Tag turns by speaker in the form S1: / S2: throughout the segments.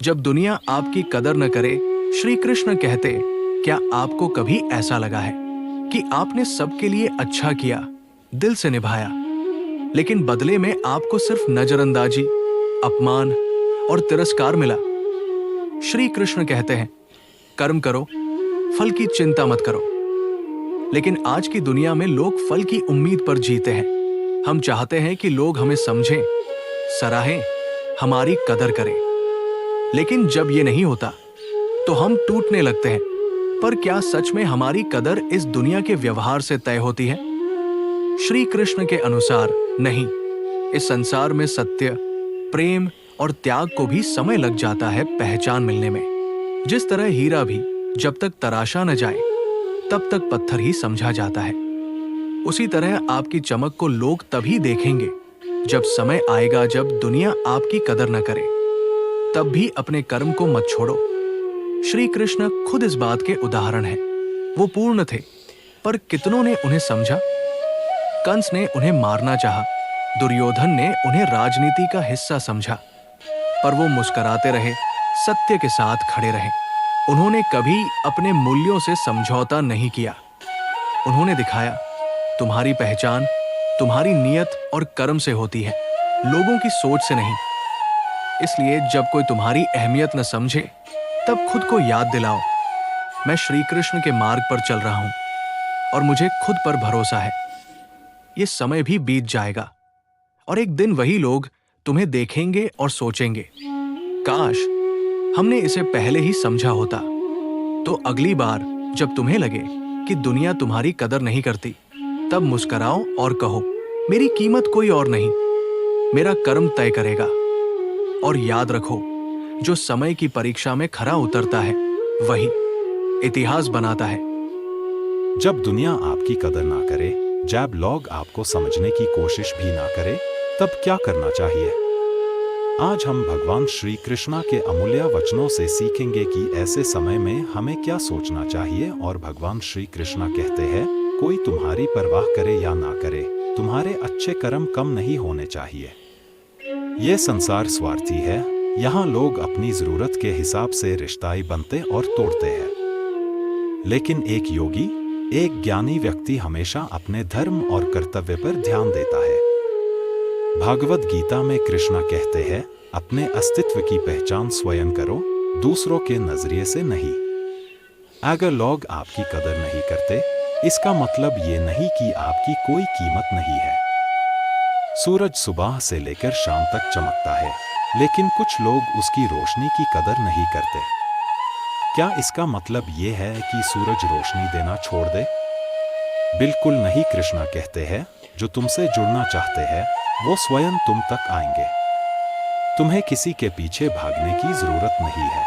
S1: जब दुनिया आपकी कदर न करे, श्री कृष्ण कहते, क्या आपको कभी ऐसा लगा है कि आपने सबके लिए अच्छा किया, दिल से निभाया, लेकिन बदले में आपको सिर्फ नजरअंदाजी, अपमान और तिरस्कार मिला? श्री कृष्ण कहते हैं, कर्म करो, फल की चिंता मत करो। लेकिन आज की दुनिया में लोग फल की उम्मीद पर जीते हैं। हम चाहते हैं कि लोग हमें समझें, सराहें, हमारी कदर करें। लेकिन जब ये नहीं होता तो हम टूटने लगते हैं। पर क्या सच में हमारी कदर इस दुनिया के व्यवहार से तय होती है? श्री कृष्ण के अनुसार नहीं। इस संसार में सत्य, प्रेम और त्याग को भी समय लग जाता है पहचान मिलने में। जिस तरह हीरा भी जब तक तराशा न जाए तब तक पत्थर ही समझा जाता है, उसी तरह आपकी चमक को लोग तभी देखेंगे जब समय आएगा जब दुनिया आपकी कदर न करे। तब भी अपने कर्म को मत छोड़ो। श्री कृष्ण खुद इस बात के उदाहरण हैं। वो पूर्ण थे, पर कितनों ने उन्हें समझा? कंस ने उन्हें मारना चाहा, दुर्योधन ने उन्हें राजनीति का हिस्सा समझा, पर वो मुस्कुराते रहे, सत्य के साथ खड़े रहे। उन्होंने कभी अपने मूल्यों से समझौता नहीं किया। उन्होंने दिखाया, तुम्हारी पहचान तुम्हारी नीयत और कर्म से होती है, लोगों की सोच से नहीं। इसलिए जब कोई तुम्हारी अहमियत न समझे, तब खुद को याद दिलाओ, मैं श्री कृष्ण के मार्ग पर चल रहा हूं और मुझे खुद पर भरोसा है। ये समय भी बीत जाएगा और एक दिन वही लोग तुम्हें देखेंगे और सोचेंगे, काश हमने इसे पहले ही समझा होता। तो अगली बार जब तुम्हें लगे कि दुनिया तुम्हारी कदर नहीं करती, तब मुस्कुराओ और कहो, मेरी कीमत कोई और नहीं, मेरा कर्म तय करेगा। और याद रखो, जो समय की परीक्षा में खरा उतरता है वही इतिहास बनाता है।
S2: जब दुनिया आपकी कदर ना करे, जब लोग आपको समझने की कोशिश भी ना करे, तब क्या करना चाहिए? आज हम भगवान श्री कृष्णा के अमूल्य वचनों से सीखेंगे कि ऐसे समय में हमें क्या सोचना चाहिए। और भगवान श्री कृष्णा कहते हैं, कोई तुम्हारी परवाह करे या ना करे, तुम्हारे अच्छे कर्म कम नहीं होने चाहिए। यह संसार स्वार्थी है। यहाँ लोग अपनी जरूरत के हिसाब से रिश्ते बनते और तोड़ते हैं। लेकिन एक योगी, एक ज्ञानी व्यक्ति हमेशा अपने धर्म और कर्तव्य पर ध्यान देता है। भागवत गीता में कृष्णा कहते हैं, अपने अस्तित्व की पहचान स्वयं करो, दूसरों के नजरिए से नहीं। अगर लोग आपकी कदर नहीं करते, इसका मतलब ये नहीं कि आपकी कोई कीमत नहीं है। सूरज सुबह से लेकर शाम तक चमकता है, लेकिन कुछ लोग उसकी रोशनी की कदर नहीं करते। क्या इसका मतलब ये है कि सूरज रोशनी देना छोड़ दे? बिल्कुल नहीं। कृष्णा कहते हैं, जो तुमसे जुड़ना चाहते हैं वो स्वयं तुम तक आएंगे। तुम्हें किसी के पीछे भागने की जरूरत नहीं है।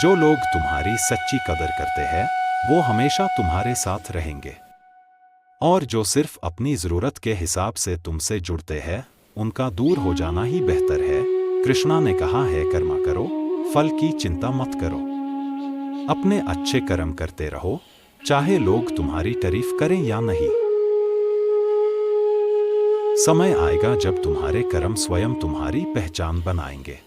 S2: जो लोग तुम्हारी सच्ची कदर करते हैं वो हमेशा तुम्हारे साथ रहेंगे, और जो सिर्फ अपनी जरूरत के हिसाब से तुमसे जुड़ते हैं उनका दूर हो जाना ही बेहतर है। कृष्णा ने कहा है, कर्म करो, फल की चिंता मत करो। अपने अच्छे कर्म करते रहो, चाहे लोग तुम्हारी तारीफ करें या नहीं। समय आएगा जब तुम्हारे कर्म स्वयं तुम्हारी पहचान बनाएंगे।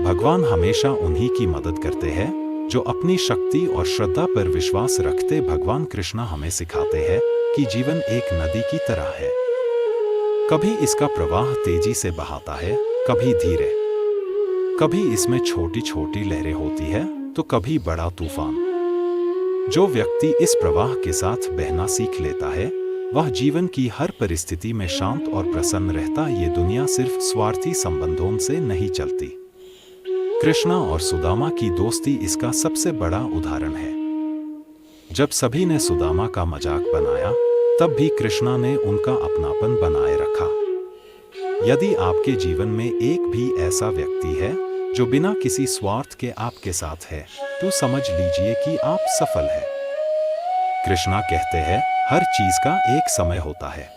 S2: भगवान हमेशा उन्हीं की मदद करते हैं जो अपनी शक्ति और श्रद्धा पर विश्वास रखते। भगवान कृष्णा हमें सिखाते हैं कि जीवन एक नदी की तरह है। कभी इसका प्रवाह तेजी से बहाता है, कभी धीरे। कभी इसमें छोटी छोटी लहरें होती है तो कभी बड़ा तूफान। जो व्यक्ति इस प्रवाह के साथ बहना सीख लेता है वह जीवन की हर परिस्थिति में शांत और प्रसन्न रहता। ये दुनिया सिर्फ स्वार्थी संबंधों से नहीं चलती। कृष्णा और सुदामा की दोस्ती इसका सबसे बड़ा उदाहरण है। जब सभी ने सुदामा का मजाक बनाया, तब भी कृष्णा ने उनका अपनापन बनाए रखा। यदि आपके जीवन में एक भी ऐसा व्यक्ति है जो बिना किसी स्वार्थ के आपके साथ है, तो समझ लीजिए कि आप सफल हैं। कृष्णा कहते हैं, हर चीज का एक समय होता है।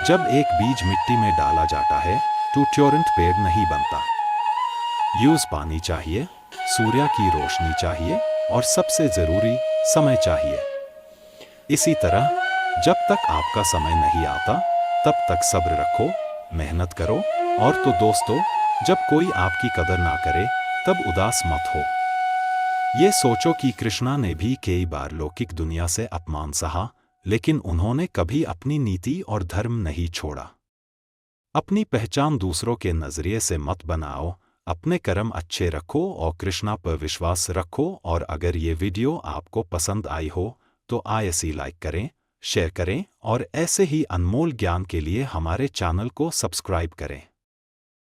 S2: जब एक बीज मिट्टी में डाला जाता है तो तुरंत पेड़ नहीं बनता। यूज पानी चाहिए, सूर्य की रोशनी चाहिए और सबसे जरूरी समय चाहिए। इसी तरह जब तक आपका समय नहीं आता तब तक सब्र रखो, मेहनत करो। और तो दोस्तों, जब कोई आपकी कदर ना करे तब उदास मत हो। ये सोचो कि कृष्णा ने भी कई बार लौकिक दुनिया से अपमान सहा, लेकिन उन्होंने कभी अपनी नीति और धर्म नहीं छोड़ा। अपनी पहचान दूसरों के नजरिए से मत बनाओ, अपने कर्म अच्छे रखो और कृष्णा पर विश्वास रखो। और अगर ये वीडियो आपको पसंद आई हो तो ऐसे लाइक करें, शेयर करें और ऐसे ही अनमोल ज्ञान के लिए हमारे चैनल को सब्सक्राइब करें।